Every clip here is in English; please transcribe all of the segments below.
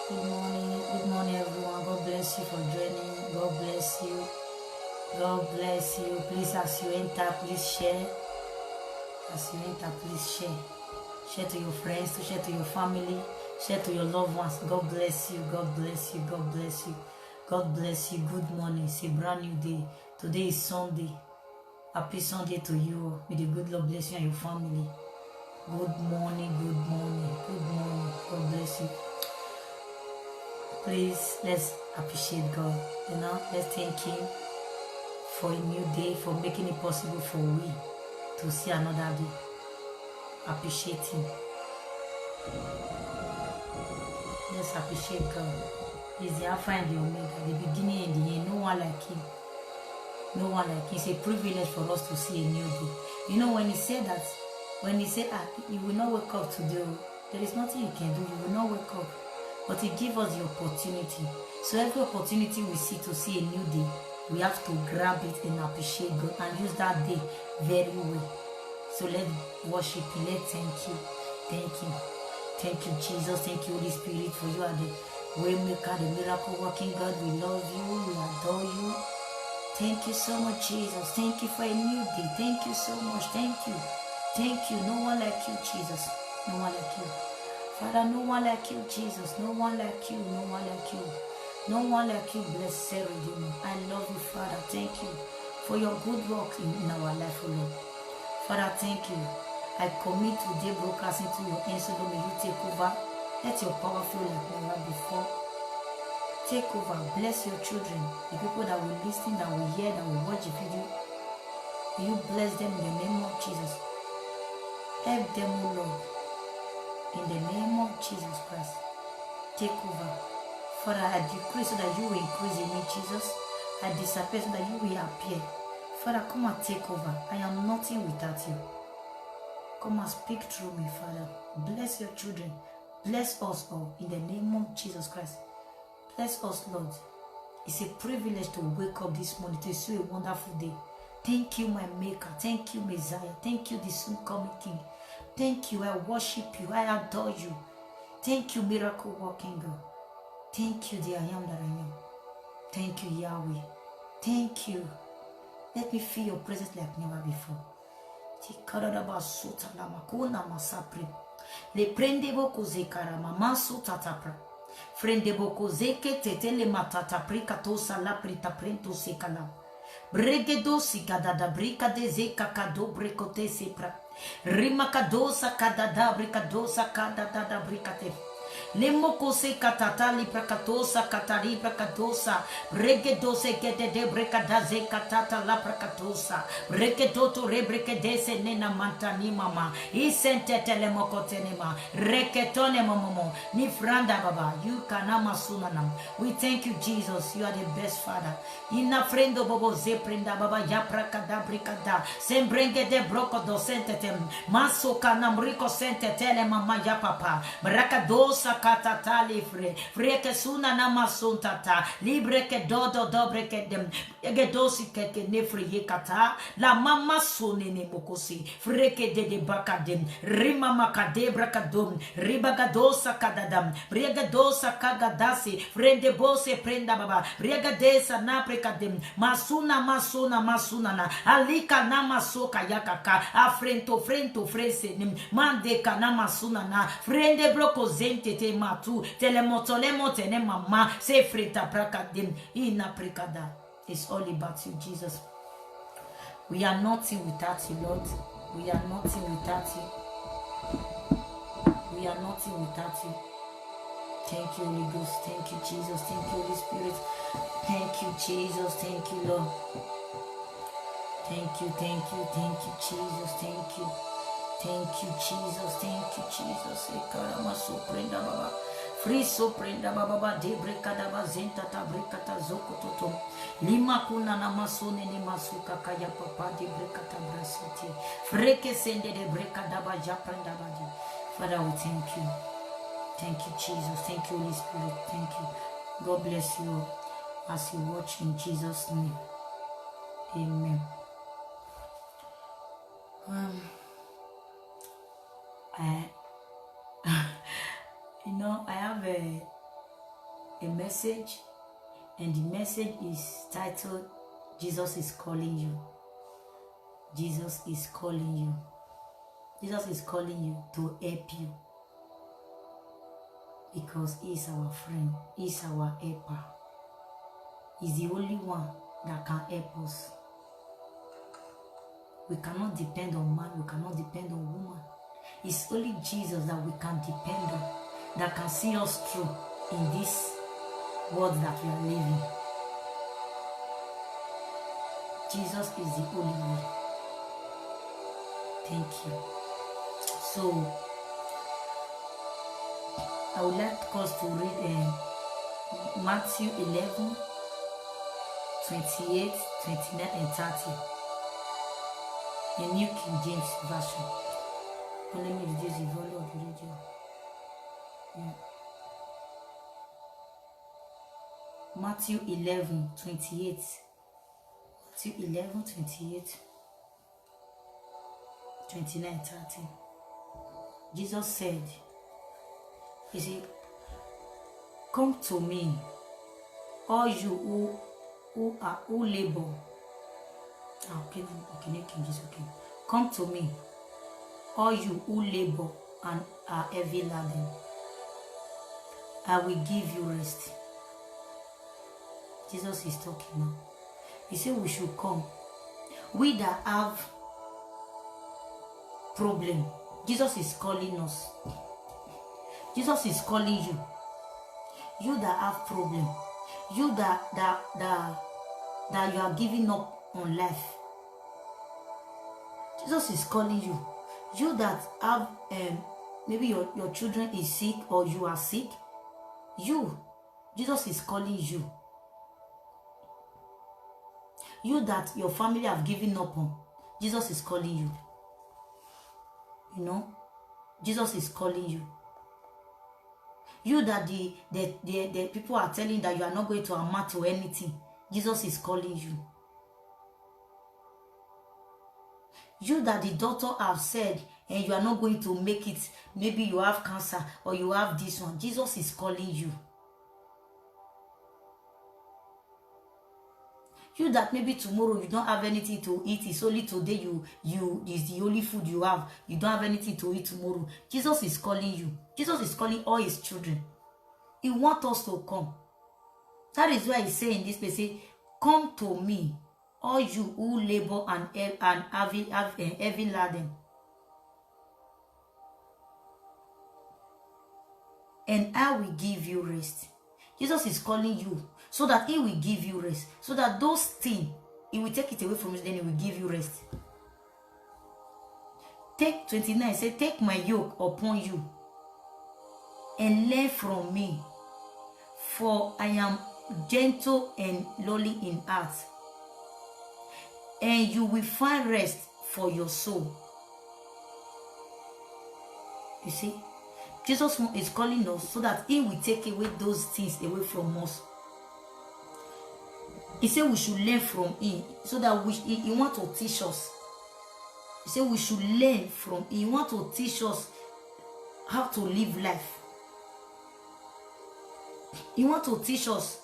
Good morning, everyone. God bless you for joining. God bless you. God bless you. Please, as you enter, please share. As you enter, please share. Share to your friends, share to your family, share to your loved ones. God bless you. God bless you. God bless you. God bless you. Good morning. It's a brand new day. Today is Sunday. Happy Sunday to you. May the good Lord bless you and your family. Good morning. Good morning. Good morning. God bless you. Please, let's appreciate God. Let's thank Him for a new day, for making it possible for we to see another day. Appreciate Him. Let's appreciate God. He's the Alpha and the Omega, the beginning and the end. No one like Him. No one like Him. It's a privilege for us to see a new day. You know, when He said that, you will not wake up today, there is nothing you can do. You will not wake up. But He gave us the opportunity. So every opportunity we see to see a new day, we have to grab it and appreciate God and use that day very well. So let's worship Him. Let's thank you. Thank you. Thank you, Jesus. Thank you, Holy Spirit, for you are the waymaker, the miracle working God. We love you. We adore you. Thank you so much, Jesus. Thank you for a new day. Thank you so much. Thank you. Thank you. No one like you, Jesus. No one like you. Father, no one like you, Jesus. No one like you. No one like you. No one like you, blessed Redeemer. I love you, Father. Thank you for your good work in our life, O Lord. Father, thank you. I commit today broadcast into your hands, so Lord, may you take over. Let your power flow like never before. Take over. Bless your children, the people that will listen, that will hear, that will watch the video. May you bless them in the name of Jesus. Help them, O Lord. In the name of Jesus Christ, take over. Father, I decree so that you will increase in me, Jesus. I disappear so that you will appear. Father, come and take over. I am nothing without you. Come and speak through me, Father. Bless your children. Bless us all in the name of Jesus Christ. Bless us, Lord. It's a privilege to wake up this morning to see a wonderful day. Thank you, my Maker. Thank you, Messiah. Thank you, the soon coming King. Thank you, I worship you, I adore you. Thank you, miracle working God. Thank you, the I am that I am. Thank you, Yahweh. Thank you. Let me feel your presence like never before. Le prende boko zekara mama suta tapra. Frende boko zeke tetele matata prika tosa la prita prento sekala. Bregedo sikadada brika de zeka kado brekote sepra. Rimakadosa kadada brikadosa kadada brikate. Lemoko se katata liprakatosa katari prakadosa. Bregedose kete de brekadaze katata la prakatosa. Brekedoto rebrekedese nena mantani mama. Isente telemokotenema. Reketone momomo. Ni franda baba. You kanama sunanam. We thank you, Jesus. You are the best Father. Ina frendo bobo zeprenda baba ya prakada brikada. Sembrenge de broko dosentetem. Maso kanam rico sente tele mama ya papa. Brakadosa katata livre. Freke suna namasontata. Libre ke dodo dobre ke dem. Egedosi ke nefri yekata. La mama sonene mokosi. Freke de bakadem. Rima makade brakadom. Ribagadosa kadadam. Briegadosa kagadasi. Frende bose prenda baba. Briegadesa na prekadem. Masuna na. Alika na masoka yakaka. Afrento frese. Mande kana masuna na. Frende broko zente te matu. Telemotolemo tene mama. Se freta prakadem. Ina prekada. It's all about you, Jesus. We are nothing without you, Lord. We are nothing without you. We are nothing without you. Thank you, Holy Ghost. Thank you, Jesus. Thank you, Holy Spirit. Thank you, Jesus. Thank you, Lord. Thank you, Jesus. Thank you. Thank you, Jesus. Thank you, Jesus. Ekarama soprenda baba. Free soprenda baba de brekadaba zenta ta brekata zokototo. Lima kuna na masone ni masuka kaya papa de brekata brasiti. Freke sende de brekadaba japrenda badi. Father, we thank you. Thank you, Jesus. Thank you, Holy Spirit. Thank you. God bless you as you watch in Jesus' name. Amen. I have a message, and the message is titled, Jesus is calling you. Jesus is calling you. Jesus is calling you to help you. Because he is our friend. He is our helper. He's the only one that can help us. We cannot depend on man. We cannot depend on woman. It's only Jesus that we can depend on, that can see us through in this world that we are living. Jesus is the only way. Thank you. So, I would like us to read Matthew 11, 28, 29, and 30. The New King James Version. Let me reduce the volume of the radio. Yeah. Matthew 11, 28. Matthew 11, 28, 29, 30. Jesus said, he said, come to me, all you who labor. Okay, come to me, all you who labor and are heavy laden. I will give you rest. Jesus is talking now. He said we should come. We that have problem. Jesus is calling us. Jesus is calling you. You that have problem. You that you are giving up on life. Jesus is calling you. You that have maybe your children is sick or you are sick. Jesus is calling you. You that your family have given up on. Jesus is calling you. You know, Jesus is calling you. You that the people are telling that you are not going to amount to anything. Jesus is calling you. You that the doctor have said and you are not going to make it. Maybe you have cancer or you have this one. Jesus is calling you. You that maybe tomorrow you don't have anything to eat. It's only today is the only food you have. You don't have anything to eat tomorrow. Jesus is calling you. Jesus is calling all his children. He wants us to come. That is why he's saying this place, come to me, all you who labor and heavy laden, and I will give you rest. Jesus is calling you so that he will give you rest. So that those things, he will take it away from you, then he will give you rest. Take 29, say, take my yoke upon you and learn from me, for I am gentle and lowly in heart, and you will find rest for your soul. You see, Jesus is calling us so that he will take away those things away from us. He said we should learn from him, so that he wants to teach us. He said we should learn from him. He wants to teach us how to live life. He wants to teach us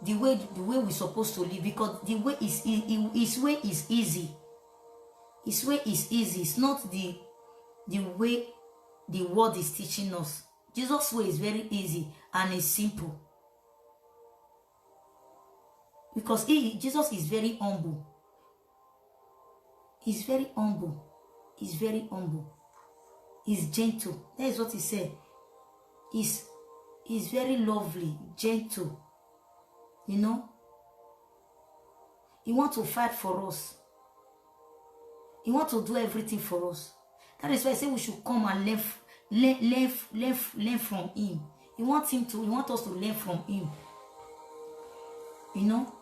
the way we're supposed to live, because the way is his way is easy. His way is easy. It's not the way the world is teaching us. Jesus' way is very easy and it's simple. Because Jesus is very humble. He's very humble. He's very humble. He's gentle. That is what he said. He's very lovely, gentle. You know? He wants to fight for us. He wants to do everything for us. That is why I say we should come and learn from him. He wants us to learn from him. You know?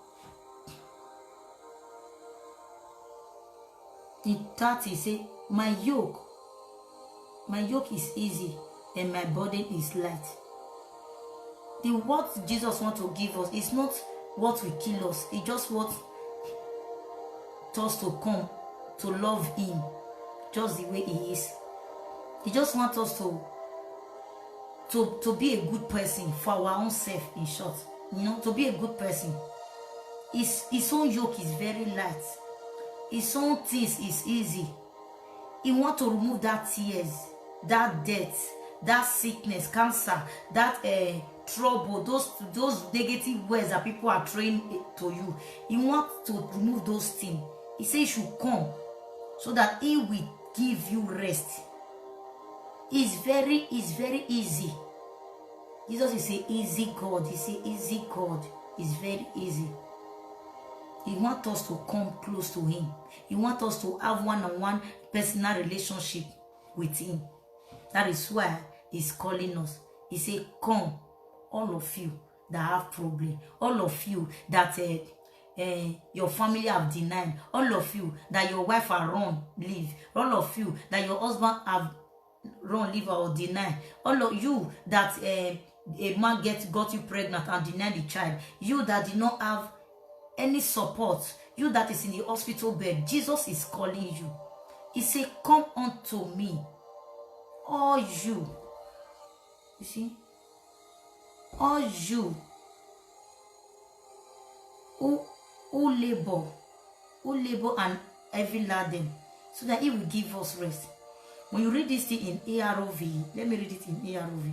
In 30, say, my yoke is easy and my burden is light. The what Jesus wants to give us is not what will kill us. It's just what us to come to love him just the way he is. He just wants us to to be a good person for our own self, in short. You know, to be a good person. His own yoke is very light. His own things is easy. He want to remove that tears, that death, that sickness, cancer, that trouble, those negative words that people are throwing to you. He want to remove those things. He says you should come so that he will give you rest. It's very easy. Jesus is an easy God. He's an easy God. It's very easy. He wants us to come close to him. He wants us to have one-on-one personal relationship with him. That is why he's calling us. He said, come, all of you that have problem, all of you that your family have denied, all of you that your wife have run, leave, all of you that your husband have run, leave or deny, all of you that a man got you pregnant and denied the child, you that did not have any support, you that is in the hospital bed, Jesus is calling you. He said, come unto me, all you. You see? All you who labor and heavy laden, so that he will give us rest. When you read this thing in AROV, let me read it in AROV.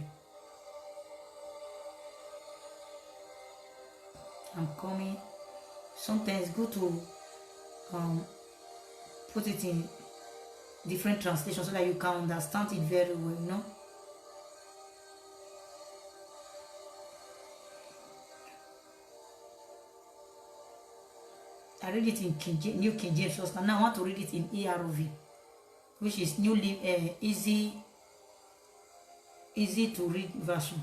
I'm coming. Sometimes it's good to put it in different translations so that you can understand it very well, you know. I read it in New King James first, and now I want to read it in AROV, which is easy to read version.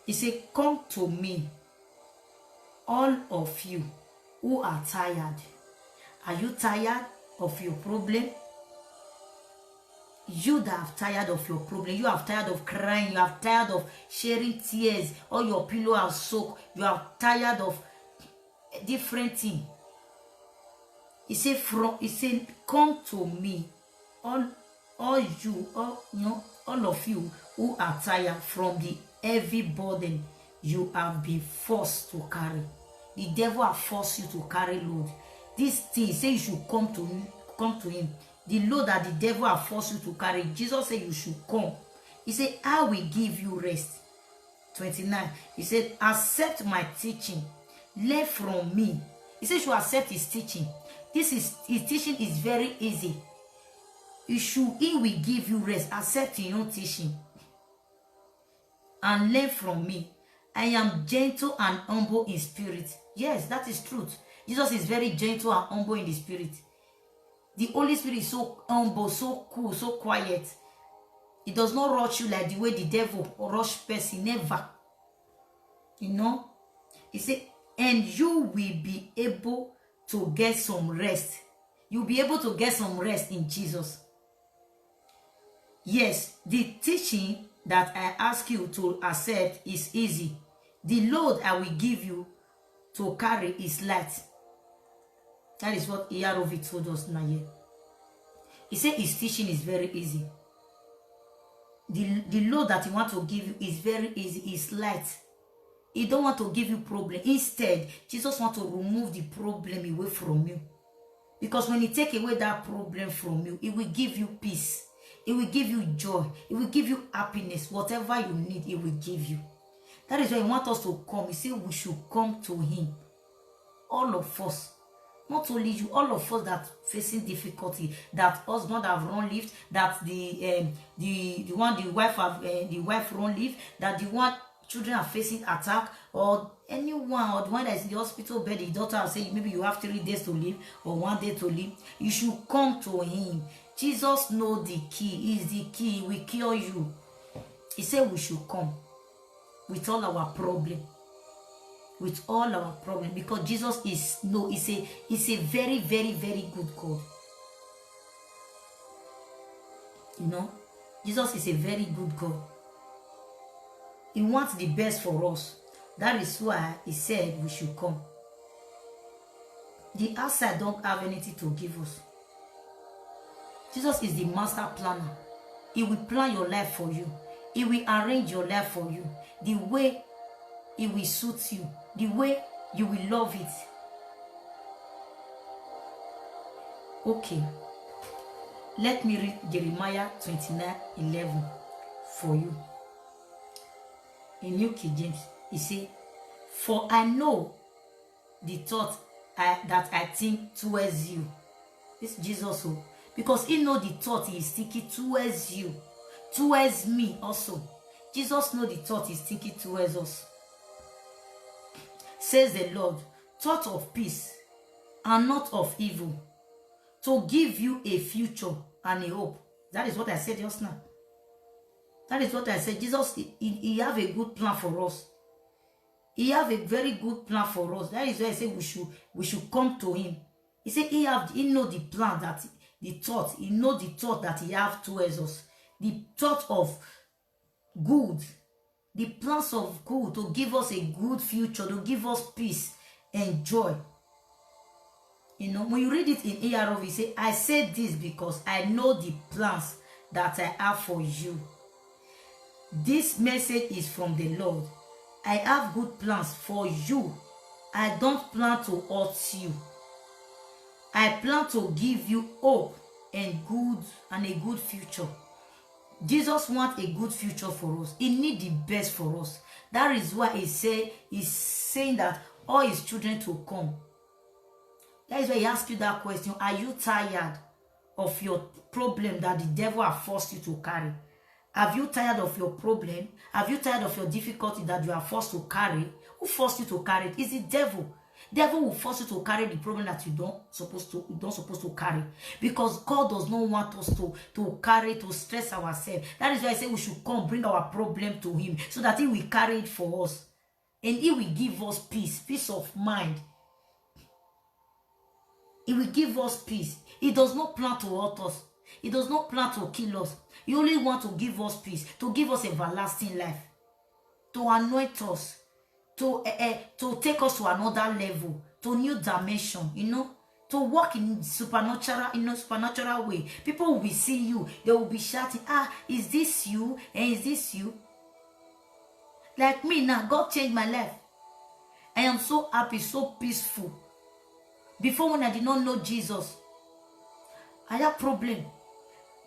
It says, come to me, all of you who are tired. Are you tired of your problem? You that are tired of your problem, you are tired of crying, you are tired of sharing tears, all your pillow are soaked, you are tired of different things. He said, come to me, all of you who are tired from the heavy burden you have been forced to carry. The devil has forced you to carry load. This thing say you should come to him. The load that the devil has forced you to carry, Jesus said you should come. He said, I will give you rest. 29. He said, accept my teaching. Learn from me. He said you should accept his teaching. His teaching is very easy. He will give you rest. Accept your own teaching. And learn from me. I am gentle and humble in spirit. Yes, that is truth. Jesus is very gentle and humble in the spirit. The Holy Spirit is so humble, so cool, so quiet. It does not rush you like the way the devil rush person. Never. You know? He said, and you will be able to get some rest. You'll be able to get some rest in Jesus. Yes, the teaching that I ask you to accept is easy. The load I will give you to carry is light. That is what AROV told us now here. He said his teaching is very easy. The load that he wants to give you is very easy. It's light. He don't want to give you problem. Instead, Jesus wants to remove the problem away from you. Because when he take away that problem from you, it will give you peace. It will give you joy. It will give you happiness. Whatever you need, it will give you. That is why he wants us to come. He said we should come to him. All of us. Not only you, all of us that facing difficulty, that husband have run leave, that the wife run leave, that the one children are facing attack, or anyone, or the one that is in the hospital bed, the doctor will say maybe you have 3 days to live or 1 day to live. You should come to him. Jesus knows the key. He is the key. He will cure you. He said we should come with all our problem. With all our problem, because Jesus is a very, very, very good God. You know, Jesus is a very good God. He wants the best for us. That is why he said we should come. The outside don't have anything to give us. Jesus is the master planner. He will plan your life for you. He will arrange your life for you the way it will suit you, the way you will love it. Okay, let me read Jeremiah 29:11 for you. In New King James, he said, "For I know the thought that I think towards you." This is Jesus, because he know the thought he is thinking towards you, towards me also. Jesus know the thought he's thinking towards us. Says the Lord, thought of peace and not of evil, to give you a future and a hope. That is what I said just now. That is what I said. Jesus, he have a good plan for us. He have a very good plan for us. That is why I say we should come to him. He said he know the plan that he know the thought that he have towards us. The thought of good, the plans of good, to give us a good future, to give us peace and joy. You know, when you read it in ARV, he say, I say this because I know the plans that I have for you. This message is from the Lord. I have good plans for you. I don't plan to hurt you. I plan to give you hope and a good future. Jesus wants a good future for us. He needs the best for us. That is why he's saying that all his children to come. That is why he asked you that question. Are you tired of your problem that the devil has forced you to carry? Have you tired of your problem? Have you tired of your difficulty that you are forced to carry? Who forced you to carry it? It's the devil. Devil will force you to carry the problem that you don't supposed to carry, because God does not want us to carry, to stress ourselves. That is why I say we should come bring our problem to him, so that he will carry it for us, and he will give us peace of mind. He will give us peace. He does not plan to hurt us. He does not plan to kill us. He only wants to give us peace, to give us everlasting life, to anoint us, to take us to another level, to new dimension, you know, to walk in supernatural way. People will see you, they will be shouting, is this you? And is this you? Like me now, God changed my life. I am so happy, so peaceful. Before, when I did not know Jesus, I had problem.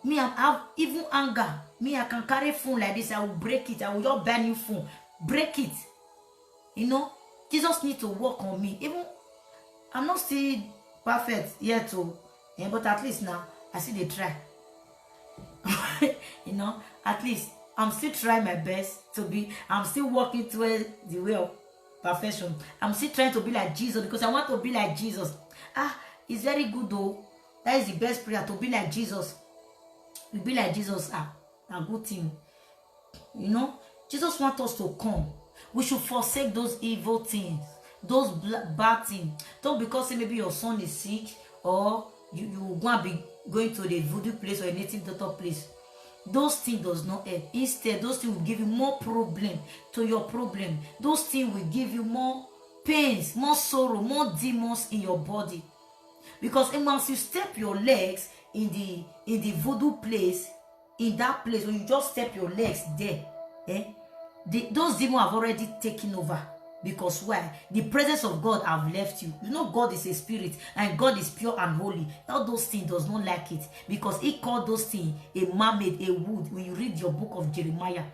Me, I have even anger. Me, I can carry phone like this, I will break it. I will just buy new phone, break it. You know, Jesus needs to work on me. Even I'm not still perfect yet, but at least now I see they try. You know, at least I'm still trying my best to be. I'm still working towards the way of perfection. I'm still trying to be like Jesus, because I want to be like Jesus. It's very good though. That is the best prayer, to be like Jesus. To be like Jesus, a good thing. You know, Jesus wants us to come. We should forsake those evil things, those bad things. Don't, because maybe your son is sick, or you want to be going to the voodoo place or a native doctor place. Those things does not help. Instead, those things will give you more problem to your problem. Those things will give you more pains, more sorrow, more demons in your body. Because once you step your legs in the voodoo place, in that place, when you just step your legs there, those demons have already taken over. Because why? The presence of God have left you. You know, God is a spirit, and God is pure and holy. All those things does not like it, because he called those things a man-made, a wood. When you read your book of Jeremiah,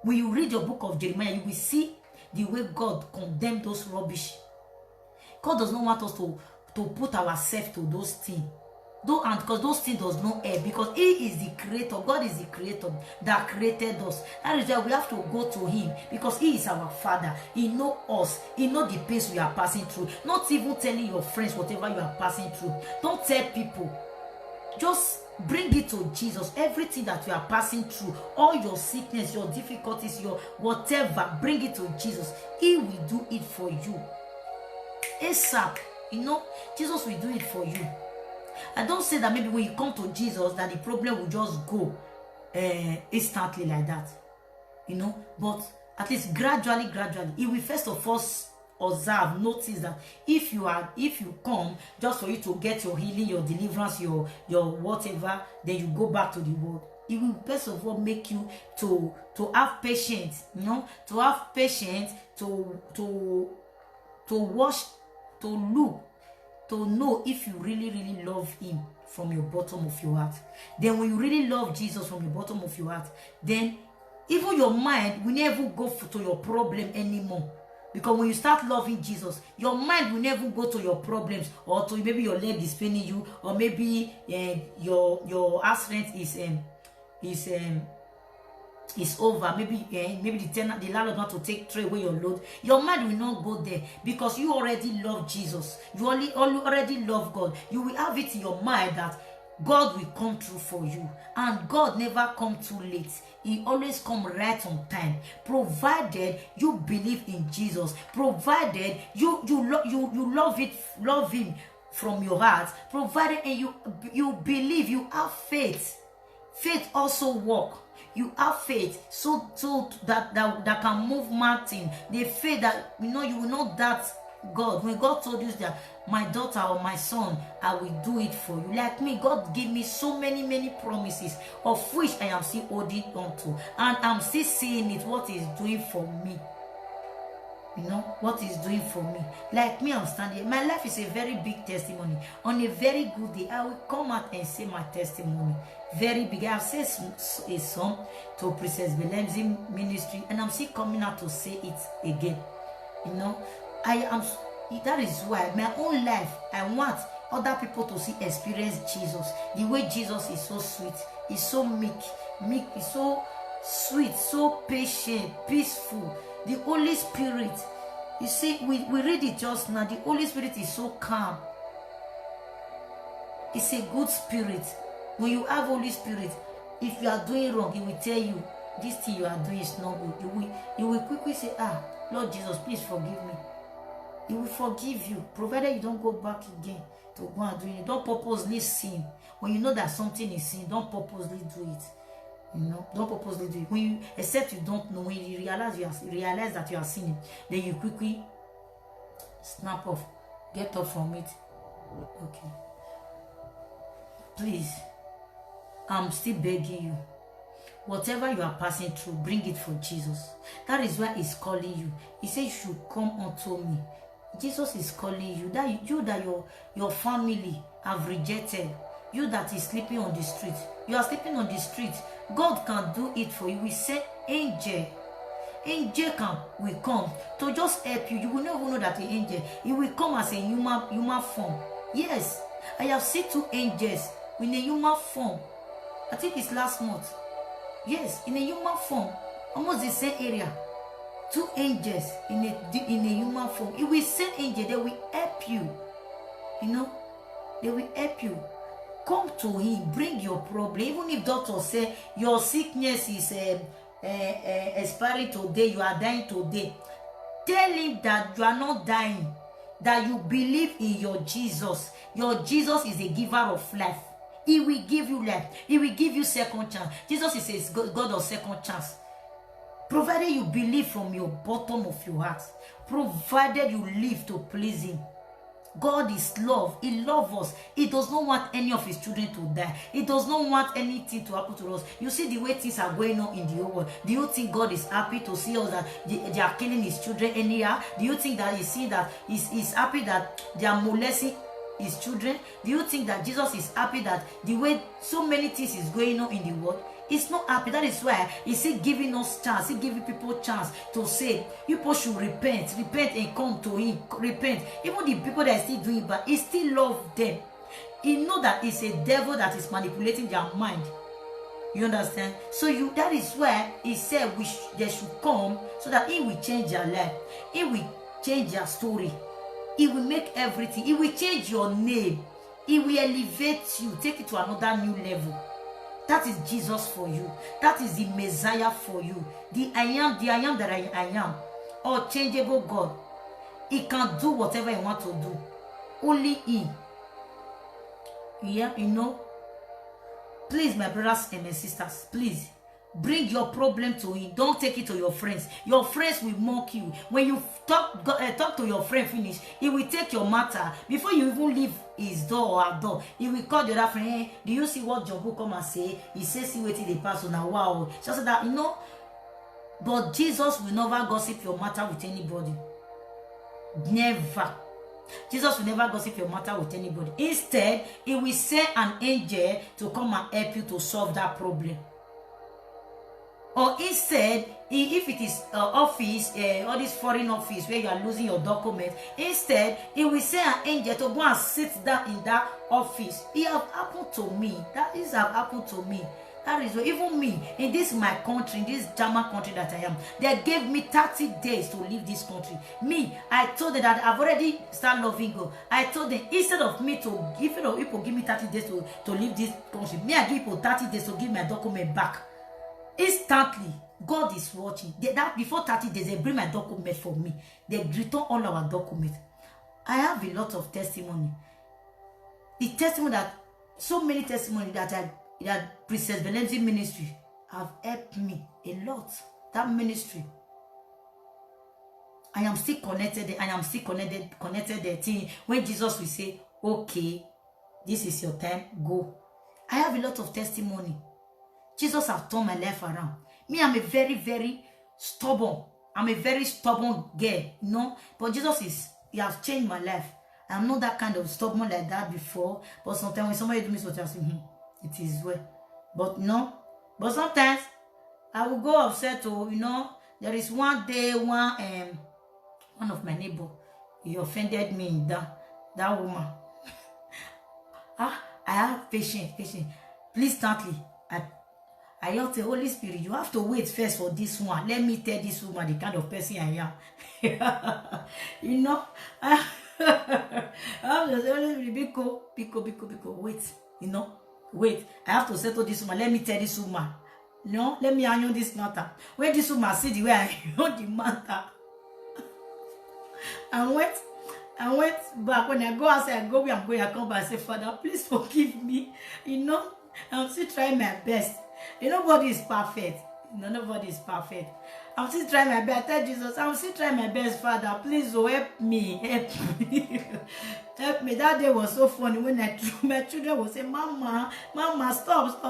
you will see the way God condemned those rubbish. God does not want us to put ourselves to those things. And because those things does not help, because he is the creator. God is the creator that created us. That is why we have to go to him, because he is our father. He knows us. He knows the pains we are passing through. Not even telling your friends whatever you are passing through. Don't tell people. Just bring it to Jesus. Everything that you are passing through, all your sickness, your difficulties, your whatever, bring it to Jesus. He will do it for you ASAP. You know, Jesus will do it for you. I don't say that maybe when you come to Jesus that the problem will just go instantly like that, you know, but at least gradually, he will first of all notice that if you come just for you to get your healing, your deliverance, your whatever, then you go back to the world. It will first of all make you to have patience, to have patience, to watch, to look, to know if you really love him from your bottom of your heart. Then when you really love Jesus from your bottom of your heart, then even your mind will never go to your problem anymore. Because when you start loving Jesus, your mind will never go to your problems, or to maybe your leg is paining you, or maybe your accident is over. Maybe the landlord want to throw away your load. Your mind will not go there, because you already love Jesus. You already love God. You will have it in your mind that God will come through for you, and God never come too late. He always come right on time, provided you believe in Jesus, provided you love him from your heart, provided and you believe, you have faith. Faith also work. You have faith so that can move mountain. The faith that you will not doubt God. When God told you that, my daughter or my son, I will do it for you. Like me, God gave me so many promises, of which I am still holding on to, and I'm still seeing it, what He's doing for me. What He's doing for me. Like me, I'm standing. My life is a very big testimony. On a very good day, I will come out and say my testimony. Very big. I've said a song to Princess Belem's ministry, and I'm still coming out to say it again. That is why my own life, I want other people to experience Jesus. The way Jesus is so sweet, is so meek, is so sweet, so patient, peaceful. The Holy Spirit, you see, we read it just now. The Holy Spirit is so calm. It's a good spirit. When you have Holy Spirit, if you are doing wrong, He will tell you, this thing you are doing is not good. You will quickly say, Lord Jesus, please forgive me. He will forgive you, provided you don't go back again to go and do it. Don't purposely sin. When you know that something is sin, don't purposely do it. Don't purposely do it. Except you don't know, when you realize that you are sinning, then you quickly snap off, get off from it. Okay. Please, I'm still begging you. Whatever you are passing through, bring it for Jesus. That is why He's calling you. He said, you should come unto me. Jesus is calling you. That your family have rejected. You that is sleeping on the street. You are sleeping on the street. God can do it for you. We say angel. Angel will come to just help you. You will never know that the angel. He will come as a human form. Yes, I have seen 2 angels in a human form. I think it's last month. Yes, in a human form, almost the same area. 2 angels in a human form. It will send angels. They will help you. They will help you. Come to Him. Bring your problem. Even if doctor say your sickness is expiring today, you are dying today, tell Him that you are not dying. That you believe in your Jesus. Your Jesus is a giver of life. He will give you life. He will give you second chance. Jesus is a God of second chance. Provided you believe from your bottom of your heart. Provided you live to please Him. God is love. He loves us. He does not want any of His children to die. He does not want anything to happen to us. You see the way things are going on in the whole world. Do you think God is happy to see us that they are killing His children anyhow? Do you think that He's happy that they are molesting His children? Do you think that Jesus is happy that the way so many things is going on in the world? He's not happy. That is why He's still giving us chance. He's giving people chance to say, people should repent and come to Him. Repent. Even the people that are still doing it, but He still loves them. He knows that it's a devil that is manipulating their mind. You understand? So that is why He said they should come, so that He will change their life. He will change their story. He will make everything. He will change your name. He will elevate you, take it to another new level. That is Jesus for you. That is the Messiah for you. The I am that I am. Unchangeable God. He can do whatever He wants to do. Only He. Yeah, Please, my brothers and my sisters, please Bring your problem to him. Don't take it to your friends. Your friends will mock you. When you talk to your friend finish, he will take your matter. Before you even leave his door or her door, he will call the other friend. Hey, do you see what Jumbo come and say? He says, see what the person now. Wow. Just that, you know. But Jesus will never gossip your matter with anybody. Never. Jesus will never gossip your matter with anybody. Instead, he will send an angel to come and help you to solve that problem. Or instead, if it is office, all this foreign office where you are losing your document, instead, he will send an angel to go and sit down in that office. It have happened to me. That is have happened to me. That is even me, in this my country, in this German country that I am, they gave me 30 days to leave this country. Me, I told them that I've already started loving God. I told them, instead of me to give people give me 30 days to leave this country, me, I give people 30 days to give my document back. Instantly, God is watching. That before 30 days, they bring my document for me. They return all our documents. I have a lot of testimony. The testimony that, so many testimony that Princess Belenzi ministry have helped me a lot. That ministry. I am still connected there. I am still connected there. When Jesus will say, okay, this is your time, go. I have a lot of testimony. Jesus has turned my life around. Me, I'm a very, very stubborn. I'm a very stubborn girl, you know. But Jesus he has changed my life. I'm not that kind of stubborn like that before. But sometimes when somebody do me something, I say, it is well. But no. But sometimes I will go upset to, you know, there is one day one of my neighbor, he offended me in that woman. I have patience. Please, Stanley, I have the Holy Spirit. You have to wait first for this one. Let me tell this woman the kind of person I am. You know, I have to say, Holy Spirit, Biko, wait. You know, wait. I have to settle this woman. Let me tell this woman. You know, let me handle this matter. When this woman see the way I handle the matter, I went back. When I go outside, I go where I'm going. I come back and say, Father, please forgive me. You know, I'm still trying my best. Nobody is perfect. Nobody is perfect. I'm still trying my best. I tell Jesus, I'm still trying my best, Father. Please help me. Help me. Help me. That day was so funny when my children would say, Mama, stop.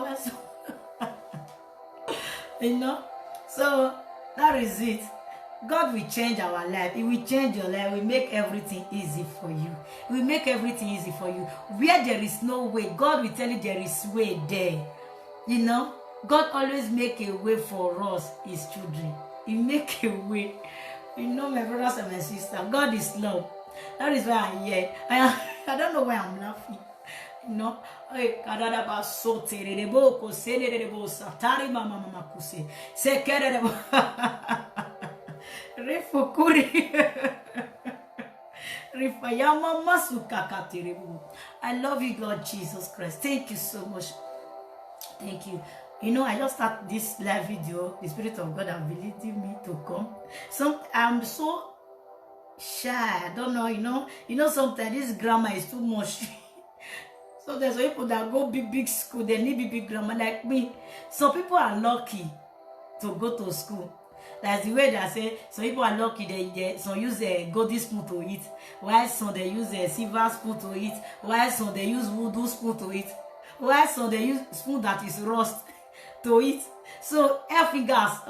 You know? So that is it. God will change our life. He will change your life. He will make everything easy for you. He will make everything easy for you. Where there is no way, God will tell you there is way there. You know, God always make a way for us, his children. He make a way. You know, my brothers and my sisters, God is love. That is why I'm here. I don't know why I'm laughing. You know, I love you, Lord Jesus Christ. Thank you so much. Thank you. You know, I just start this live video. The Spirit of God has believed me to come. I'm so shy. I don't know. You know. Sometimes this grammar is too much. So there's people that go big school. They need big grammar like me. Some people are lucky to go to school. That's the way they say. Some people are lucky. Some use a golden spoon to eat. While some they use a silver spoon to eat. While some they use wood spoon to eat. While some they use spoon that is rust to eat. So all fingers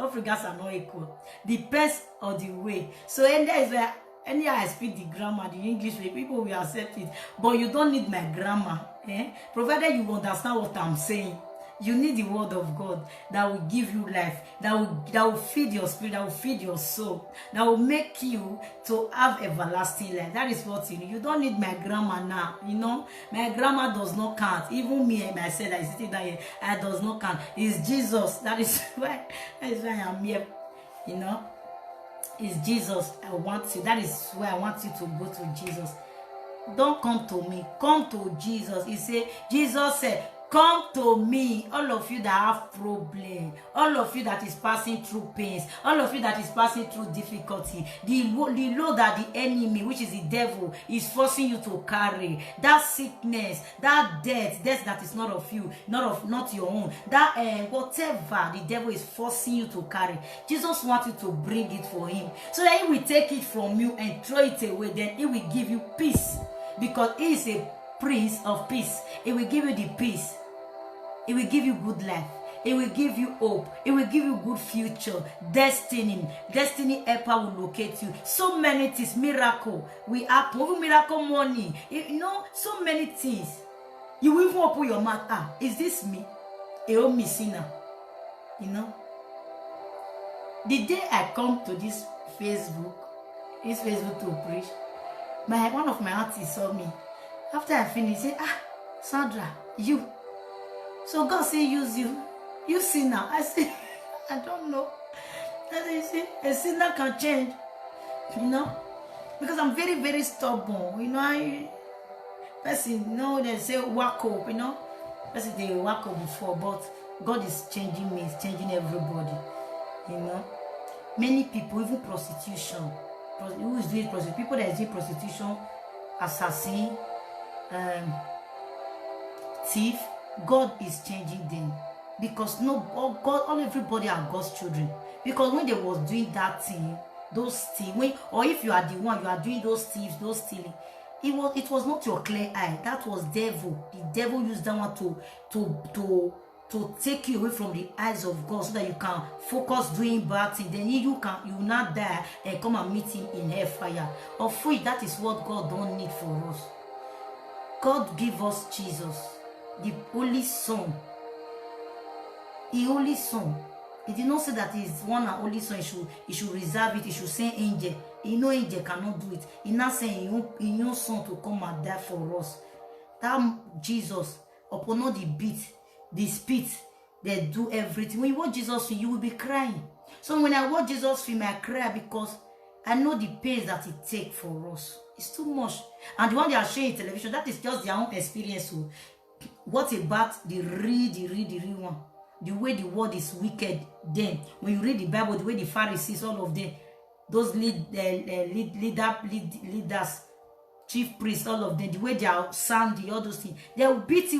are not equal. Depends on the way. So and there is where any I speak the grammar, the English way, people will accept it. But you don't need my grammar. Provided you understand what I'm saying. You need the word of God that will give you life, that will feed your spirit, that will feed your soul, that will make you to have everlasting life. That is what you need. You don't need my grammar now. You know, my grammar does not count. Even me and myself, I sitting down here, I does not count. It's Jesus. That is why I'm here. You know, it's Jesus. I want you. That is why I want you to go to Jesus. Don't come to me. Come to Jesus. He said, Jesus said, Come to me, all of you that have problem, all of you that is passing through pains, all of you that is passing through difficulty, the load that the enemy, which is the devil, is forcing you to carry, that sickness, that death that is not of you, not your own, that whatever the devil is forcing you to carry, Jesus wants you to bring it for him, so that he will take it from you and throw it away. Then he will give you peace, because he is a Prince of Peace. It will give you the peace. It will give you good life. It will give you hope. It will give you good future. Destiny helper will locate you. So many things, miracle will happen. Even miracle money. You know, so many things. You will even open your mouth. Ah, is this me? A me sinner. You know. The day I come to this Facebook to preach, one of my aunties saw me. After I finished, he said, "Ah, Sandra, you. So God say use you. You sinner." I say, "I don't know." I say, a sinner can change, you know, because I'm very, very stubborn. You know, they say work up, you know. They work up before, but God is changing me. He's changing everybody, you know. Many people, even prostitution. Who is doing prostitution? People that is doing prostitution, assassin, thief. God is changing them, because everybody are God's children. Because when they was doing that thing, those things, or if you are the one, you are doing those thieves, those stealing, it was not your clear eye. That was devil. The devil used that one to take you away from the eyes of God, so that you can focus doing bad things. Then you will not die and come and meet him in hellfire. Of which that is what God don't need for us. God give us Jesus, the only Son. The only Son. He did not say that he is one and only Son. He should reserve it. He should send angel. He know angel cannot do it. He not saying he know Son to come and die for us. That Jesus, upon all the spit, they do everything. When you watch Jesus film, you will be crying. So when I watch Jesus film, I cry, because I know the pains that it takes for us. It's too much. And the one they are showing in television, that is just their own experience. So what about the real one? The way the world is wicked. Then when you read the Bible, the way the Pharisees, all of them, those leaders, chief priests, all of them, the way they are sound, all those things, they will beat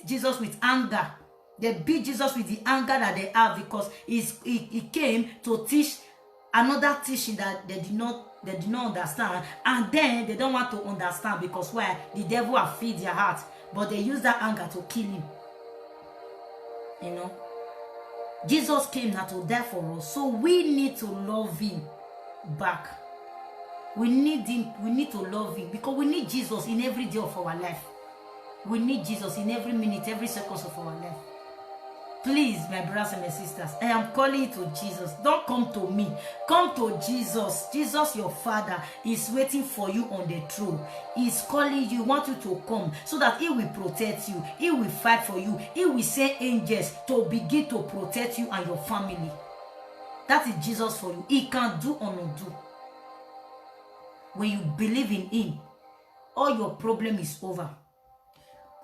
Jesus with anger. They beat Jesus with the anger that they have, because he came to teach another teaching that they did not understand, and then they don't want to understand, because why? The devil have filled their heart, but they use that anger to kill him. You know, Jesus came now to die for us, so we need to love him back. We need him. We need to love him, because we need Jesus in every day of our life. We need Jesus in every minute, every second of our life. Please, my brothers and my sisters, I am calling you to Jesus. Don't come to me. Come to Jesus. Jesus, your Father, is waiting for you on the throne. He is calling you, want you to come, so that he will protect you. He will fight for you. He will send angels to begin to protect you and your family. That is Jesus for you. He can do or not do. When you believe in him, all your problem is over.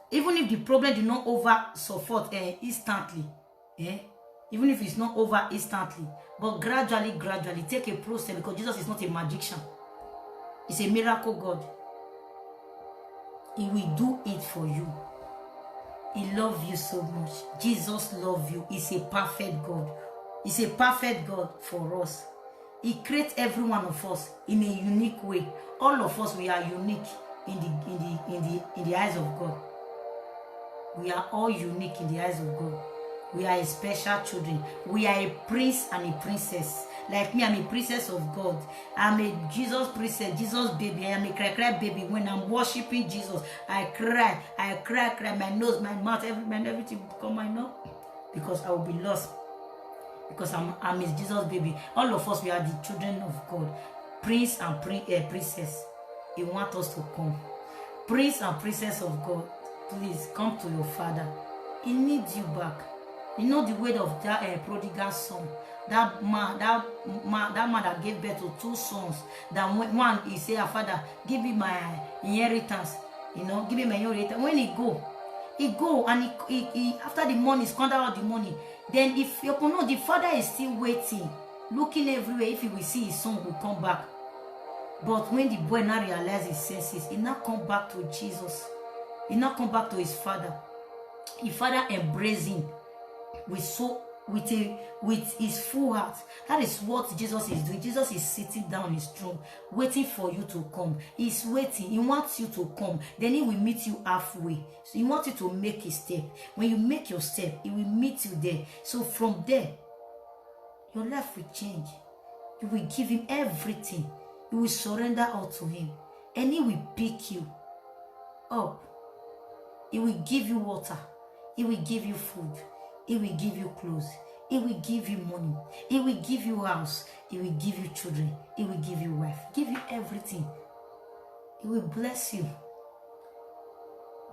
Even if the problem did not over support instantly, even if it's not over instantly, but gradually take a process, because Jesus is not a magician. He's a miracle God. He will do it for you. He loves you so much. Jesus loves you. He's a perfect God. He's a perfect God for us. He creates every one of us in a unique way. All of us, we are unique in the eyes of God. We are all unique in the eyes of God. We are a special children. We are a prince and a princess. Like me, I'm a princess of God. I'm a Jesus princess, Jesus baby. I am a cry baby. When I'm worshiping Jesus, I cry. My nose, my mouth, everything will come my nose, because I will be lost. Because I'm his Jesus baby. All of us, we are the children of God. Prince and princess. He wants us to come. Prince and princess of God. Please come to your Father. He needs you back. You know the word of that prodigal son. That man that gave birth to 2 sons. That one, he said, "Father, give me my inheritance. You know, give me my inheritance." When he go, He go and he after the money, squander all the money. Then if you know the father is still waiting, looking everywhere if he will see his son will come back. But when the boy now realizes his senses, he now come back to Jesus. He now come back to his father. His father embraced him with his full heart. That is what Jesus is doing. Jesus is sitting down on his throne, waiting for you to come. He's waiting. He wants you to come. Then he will meet you halfway. So he wants you to make a step. When you make your step, he will meet you there. So from there, your life will change. You will give him everything. You will surrender all to him. And he will pick you up. He will give you water. He will give you food. He will give you clothes. He will give you money. He will give you house. He will give you children. He will give you wife. Give you everything. He will bless you.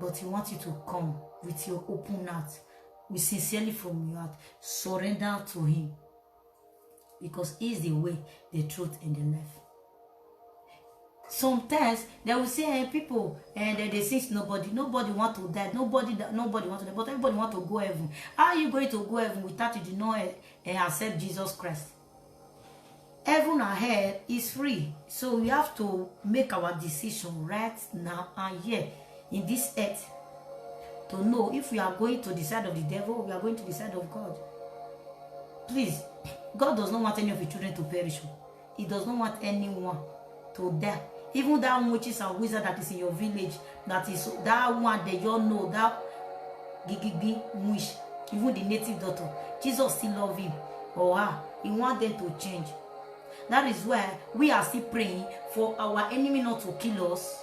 But he wants you to come with your open heart, with sincerely from your heart. Surrender to him. Because he is the way, the truth, and the life. Sometimes they will say, people, and they say nobody want to die, nobody want to die, but everybody want to go heaven. How are you going to go heaven without you do not accept Jesus Christ? Heaven and hell is free, so we have to make our decision right now and here in this earth to know if we are going to the side of the devil or we are going to the side of God. Please, God does not want any of his children to perish. He does not want anyone to die. Even that witches and wizard that is in your village, that is that one that you all know, that gigi wish, even the native daughter, Jesus still love him or her. He want them to change. That is why we are still praying for our enemy not to kill us,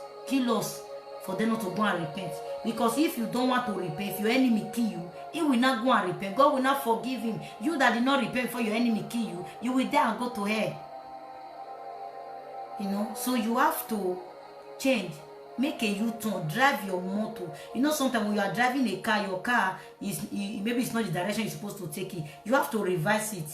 for them not to go and repent. Because if you don't want to repent, if your enemy kill you, he will not go and repent. God will not forgive him. You that did not repent for your enemy kill you, you will die and go to hell. You know, so you have to change, make a U-turn, drive your motor. You know, sometimes when you are driving a car, your car is maybe it's not the direction you're supposed to take it. You have to reverse it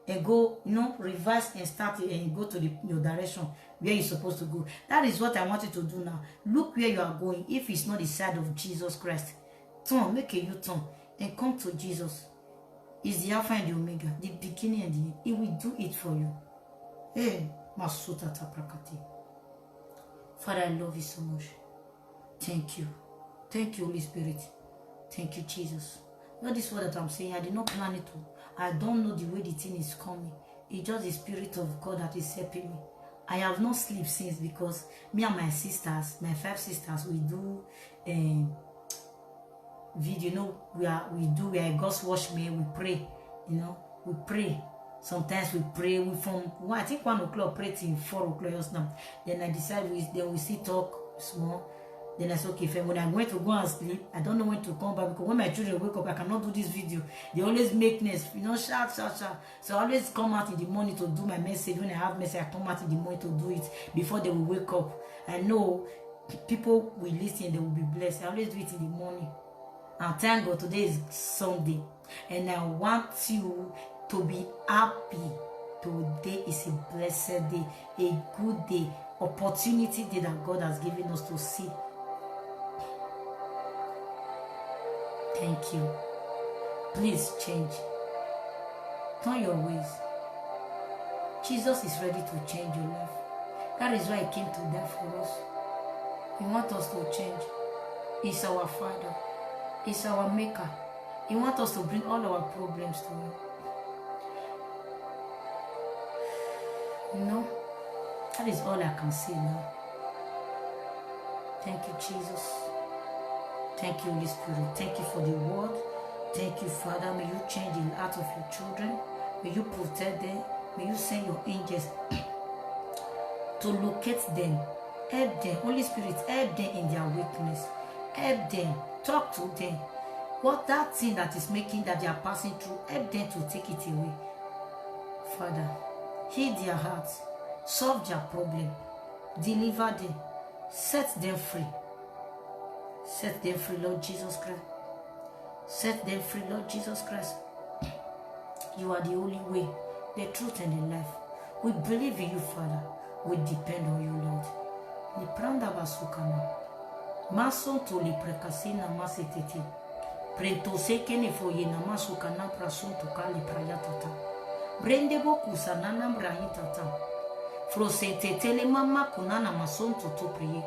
and go, you know, reverse and start it and go to your direction where you're supposed to go. That is what I want you to do now. Look where you are going. If it's not the side of Jesus Christ, turn, make a U-turn and come to Jesus. He's the Alpha and the Omega, the beginning and the end. He will do it for you. Hey. Father, I love you so much. Thank you. Thank you, Holy Spirit. Thank you, Jesus. Not this word that I'm saying, I did not plan it to. I don't know the way the thing is coming. It's just the Spirit of God that is helping me. I have not slept since because me and my sisters, my 5 sisters, we do video. You know, we are God's watchmen. We pray. You know, we pray. Sometimes we pray from I think 1 o'clock pray till 4 o'clock just now. Then I decide we still talk small. Then I said, okay, when I'm going to go and sleep, I don't know when to come back because when my children wake up, I cannot do this video. They always make noise, you know, shout. So I always come out in the morning to do my message. When I have message, I come out in the morning to do it before they will wake up. I know people will listen, they will be blessed. I always do it in the morning. And thank God, today is Sunday, and I want you to be happy. Today is a blessed day, a good day, opportunity day that God has given us to see. Thank you. Please change. Turn your ways. Jesus is ready to change your life. That is why he came to die for us. He wants us to change. He's our Father. He's our Maker. He wants us to bring all our problems to him. You know, that is all I can say now. Thank you, Jesus. Thank you, Holy Spirit. Thank you for the word. Thank you, Father. May you change the heart of your children. May you protect them. May you send your angels to locate them. Help them. Holy Spirit, help them in their weakness. Help them. Talk to them. What that thing that is making that they are passing through, help them to take it away. Father, heal their hearts, solve their problem, deliver them, set them free. Set them free, Lord Jesus Christ. Set them free, Lord Jesus Christ. You are the only way, the truth, and the life. We believe in you, Father. We depend on you, Lord. Mason to li precasina masetete. Prento seke ne foye na masu kana prasun to kali prayatata. Brende boku sanana brahitata. Frosete tele mama kunana mason to priye.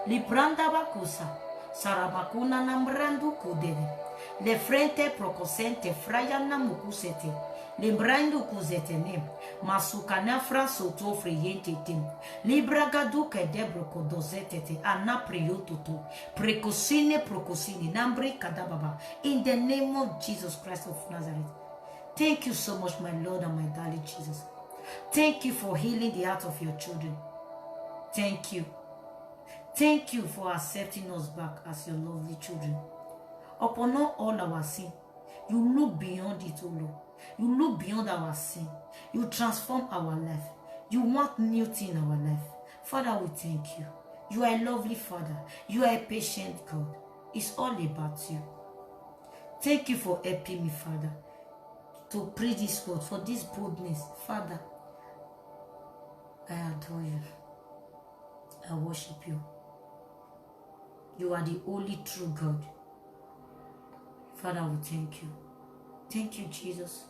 Li branda bakusa. Sarabakuna nambrandu kudede. Le frente procosente fraya namukusete. Lembrando kuzetene, masukana franso to freyente tim. Libragadu ke debro kodozetete anapriototo. Precosine nambre kadababa. In the name of Jesus Christ of Nazareth. Thank you so much, my Lord and my darling Jesus. Thank you for healing the heart of your children. Thank you. Thank you for accepting us back as your lovely children. Upon all our sin, you look beyond it, O Lord. You look beyond our sin. You transform our life. You want new thing in our life. Father, we thank you. You are a lovely Father. You are a patient God. It's all about you. Thank you for helping me, Father, to pray this word, for this boldness. Father, I adore you. I worship you. You are the only true God. Father, we thank you. Thank you, Jesus.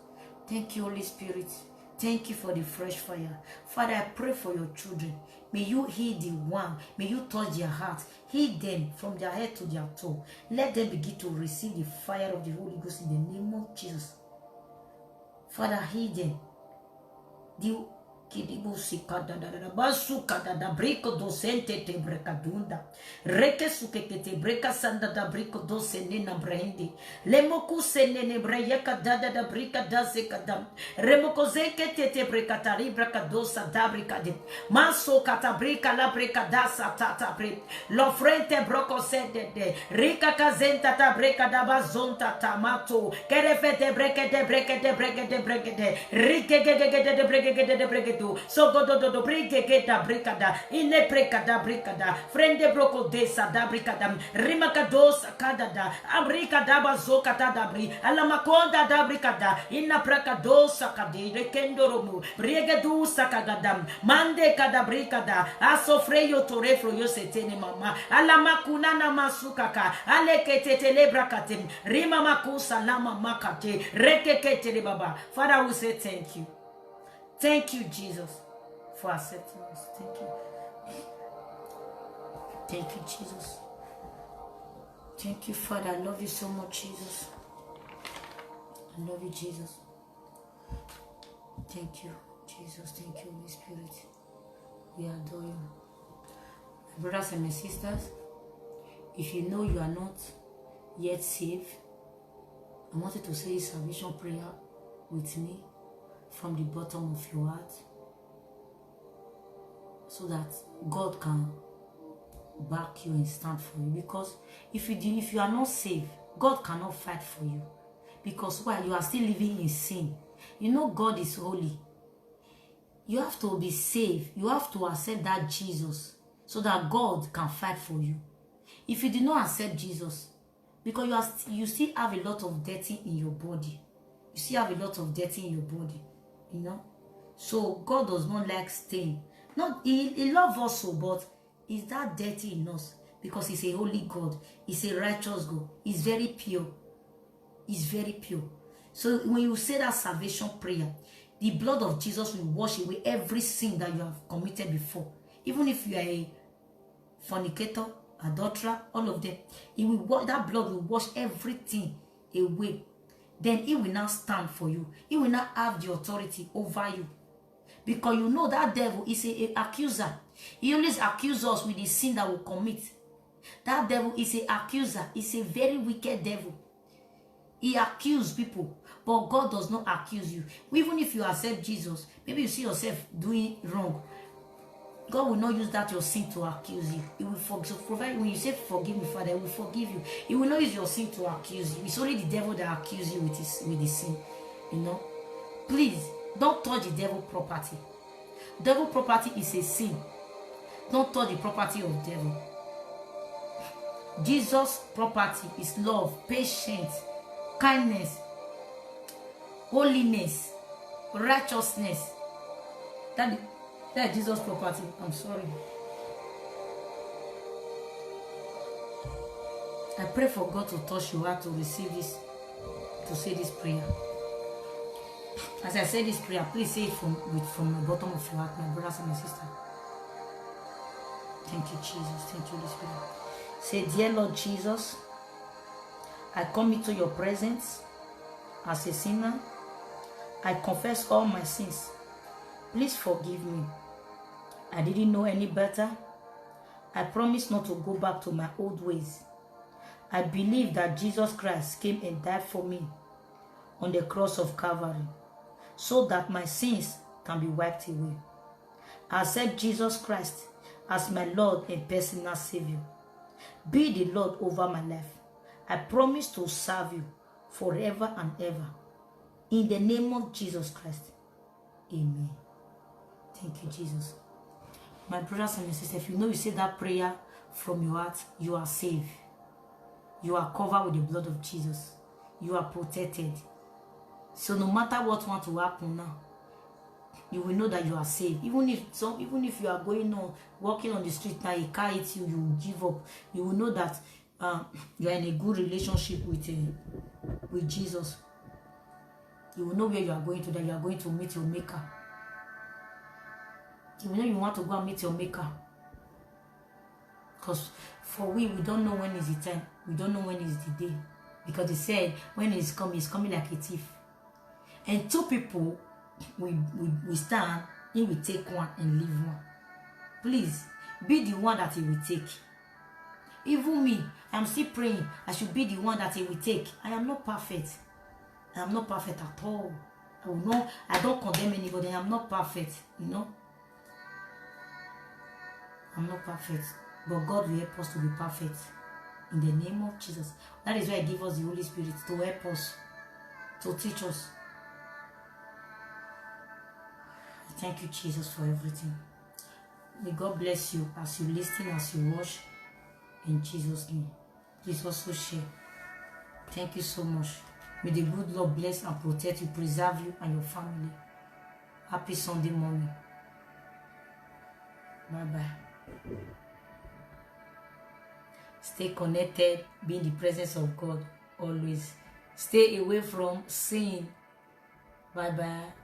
Thank you, Holy Spirit. Thank you for the fresh fire. Father, I pray for your children. May you heal the one. May you touch their heart. Heal them from their head to their toe. Let them begin to receive the fire of the Holy Ghost in the name of Jesus. Father, heal them. Basuka da brico docente te brecadunda. Reke suke te breca sanda da brico doce nena brendi. Lemoku se nene breyeka dada da brica da zekadam. Remoko te brecatari bracadosa da bricade. Maso catabrica la brecadasa tata bre. L'offrente broco sede de. Rica casenta ta breca da bazonta tamato. Kerefete breke de breke de breke de breke de. Rike de breke de breke. So do brike geta brikada ine prekada brikada frende broko desa da brikada rimakados kadada abrikada bazoka dabri alamakonda da brikada ina prakados sakade rekendoromu briegedu sakagadam mande kada brikada asofreyo torefro yosetene mama alamakuna na masukaka alekete telebrakate rima makusa lama makate rekekete baba. Father, we say thank you. Thank you, Jesus, for accepting us. Thank you. Thank you, Jesus. Thank you, Father. I love you so much, Jesus. I love you, Jesus. Thank you, Jesus. Thank you, Holy Spirit. We adore you. My brothers and my sisters, if you know you are not yet saved, I wanted to say a salvation prayer with me from the bottom of your heart, so that God can back you and stand for you. Because if you are not saved, God cannot fight for you. Because while you are still living in sin, you know God is holy. You have to be saved. You have to accept that Jesus, so that God can fight for you. If you do not accept Jesus, because you still have a lot of dirty in your body. You still have a lot of dirty in your body. You know, so God does not like stain. Not he loves us so, but is that dirty in us? Because he's a holy God, he's a righteous God, he's very pure. He's very pure. So when you say that salvation prayer, the blood of Jesus will wash away every sin that you have committed before. Even if you are a fornicator, adulterer, all of them, that blood will wash everything away. Then he will now stand for you. He will not have the authority over you. Because you know that devil is an accuser. He always accuses us with the sin that we commit. That devil is an accuser. He's a very wicked devil. He accuses people. But God does not accuse you. Even if you accept Jesus, maybe you see yourself doing wrong, God will not use that your sin to accuse you. He will provide. When you say forgive me, Father, He will forgive you. He will not use your sin to accuse you. It's only the devil that accuses you with the sin. You know? Please, don't touch the devil property. Devil property is a sin. Don't touch the property of devil. Jesus' property is love, patience, kindness, holiness, righteousness. That is Jesus' property. I'm sorry. I pray for God to touch your heart to receive this, to say this prayer. As I say this prayer, please say it from the bottom of your heart, my brothers and my sisters. Thank you, Jesus. Thank you, Holy Spirit. Say, dear Lord Jesus, I come into your presence as a sinner. I confess all my sins. Please forgive me. I didn't know any better. I promise not to go back to my old ways. I believe that Jesus Christ came and died for me on the cross of Calvary so that my sins can be wiped away. I accept Jesus Christ as my Lord and personal Savior. Be the Lord over my life. I promise to serve you forever and ever. In the name of Jesus Christ. Amen. Thank you, Jesus. My brothers and my sisters, if you know you say that prayer from your heart, you are saved. You are covered with the blood of Jesus. You are protected. So no matter what wants to happen now, you will know that you are saved. Even if you are going on, walking on the street now, a car hits you, you will give up. You will know that you are in a good relationship with Jesus. You will know where you are going to, that you are going to meet your Maker. You will know you want to go and meet your Maker. Because for we don't know when is the time. We don't know when is the day. Because they said when he's coming like a thief. And two people we stand, he will take one and leave one. Please, be the one that he will take. Even me, I'm still praying. I should be the one that he will take. I am not perfect. I am not perfect at all. I don't condemn anybody. I am not perfect, you know. I'm not perfect. But God will help us to be perfect. In the name of Jesus. That is why He gave us the Holy Spirit to help us, to teach us. Thank you, Jesus, for everything. May God bless you as you listen, as you watch. In Jesus' name. Please also share. Thank you so much. May the good Lord bless and protect you, preserve you and your family. Happy Sunday morning. Bye-bye. Stay connected. Be in the presence of God always. Stay away from sin. Bye-bye.